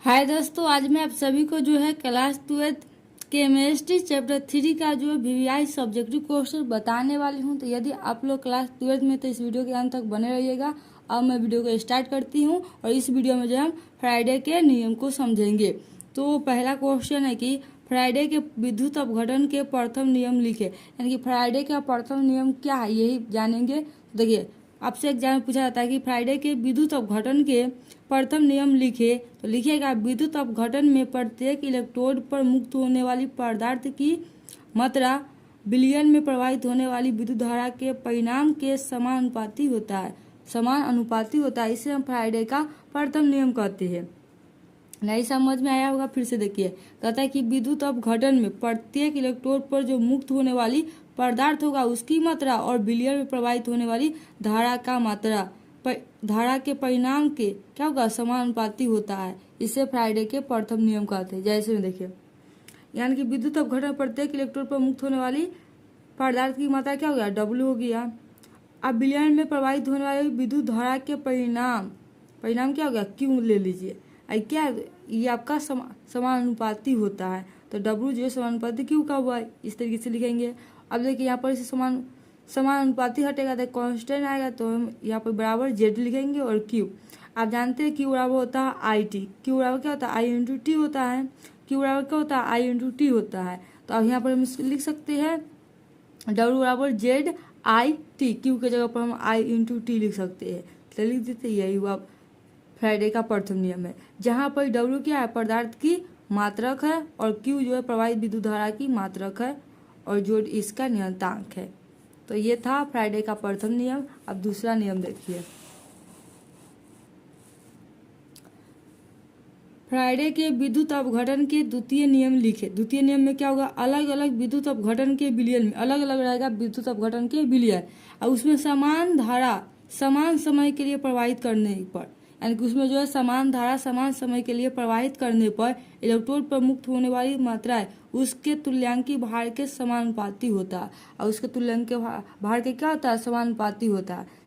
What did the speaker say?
हाय दोस्तों, आज मैं आप सभी को जो है क्लास 12 केमिस्ट्री चैप्टर 3 का जो है वीवीआई सब्जेक्टिव क्वेश्चन बताने वाली हूं। तो यदि आप लोग क्लास 12 में तो इस वीडियो के अंत तक बने रहिएगा। अब मैं वीडियो को स्टार्ट करती हूं और इस वीडियो में जो हम फ्राइडे के नियम को समझेंगे। तो पहला क्वेश्चन है कि फ्राइडे के विद्युत अपघटन के प्रथम नियम लिखे। यानी कि फ्राइडे का प्रथम नियम क्या है यही जानेंगे। देखिए, आपसे एग्जाम में पूछा जाता है कि फ्राइडे के विद्युत अपघटन के प्रथम नियम लिखे। तो लिखिएगा, विद्युत अपघटन में प्रत्येक इलेक्ट्रोड पर मुक्त होने वाली पदार्थ की मात्रा बिलियन में प्रवाहित होने वाली विद्युत धारा के परिणाम के समानुपाती होता है। समान अनुपाती होता है, इसे हम फ्राइडे का प्रथम नियम कहते हैं। नहीं समझ में आया होगा, फिर से देखिए। कहता है कि विद्युत अपघटन में प्रत्येक इलेक्ट्रोड पर जो मुक्त होने वाली पदार्थ होगा उसकी मात्रा और बिलियन में प्रवाहित होने वाली धारा का मात्रा धारा के परिणाम के क्या होगा, समानुपाती होता है। इसे फ्राइडे के प्रथम नियम कहते हैं। जैसे में देखिए, यानी कि विद्युत अपघटन प्रत्येक इलेक्ट्रोड पर मुक्त होने वाली पदार्थ की मात्रा क्या हो गया, W हो गया। अब बिलियन में प्रवाहित होने वाली विद्युत धारा के परिणाम क्या हो गया, Q ले लीजिए। क्या ये आपका समानुपाती होता है। तो W जो समानुपाती Q का हुआ, इस तरीके से लिखेंगे। अब देखिए यहाँ पर इसे समानुपाती हटेगा तो कांस्टेंट आएगा, तो हम यहाँ पर बराबर Z लिखेंगे और Q। आप जानते हैं Q बराबर होता है IT। Q बराबर क्या होता है, I इंटू टी होता है। Q बराबर क्या होता है, I इंटू टी होता है। तो अब यहाँ पर हम लिख सकते हैं W बराबर ZIT। Q के जगह पर हम I इंटू टी लिख सकते हैं। तो लिख देते, यही हुआ फ्राइडे का प्रथम नियम है, जहाँ पर W क्या है, पदार्थ की मात्रक है, और Q जो है प्रवाहित विद्युत धारा की मात्रक है, और जो इसका नियतांक है। तो ये था फ्राइडे का प्रथम नियम। अब दूसरा नियम देखिए। फ्राइडे के विद्युत अपघटन के द्वितीय नियम लिखे। द्वितीय नियम में क्या होगा, अलग अलग विद्युत अपघटन के बिलियन में अलग अलग रहेगा विद्युत अपघटन के बिलियन, और उसमें समान धारा समान समय के लिए प्रवाहित करने पर, यानी कि उसमें जो है समान धारा समान समय के लिए प्रवाहित करने पर इलेक्ट्रोड पर मुक्त होने वाली मात्रा है उसके तुल्यांकी भार के समानुपाती होता है। और उसके तुल्यांकी भार के क्या होता है, समानुपाती होता है।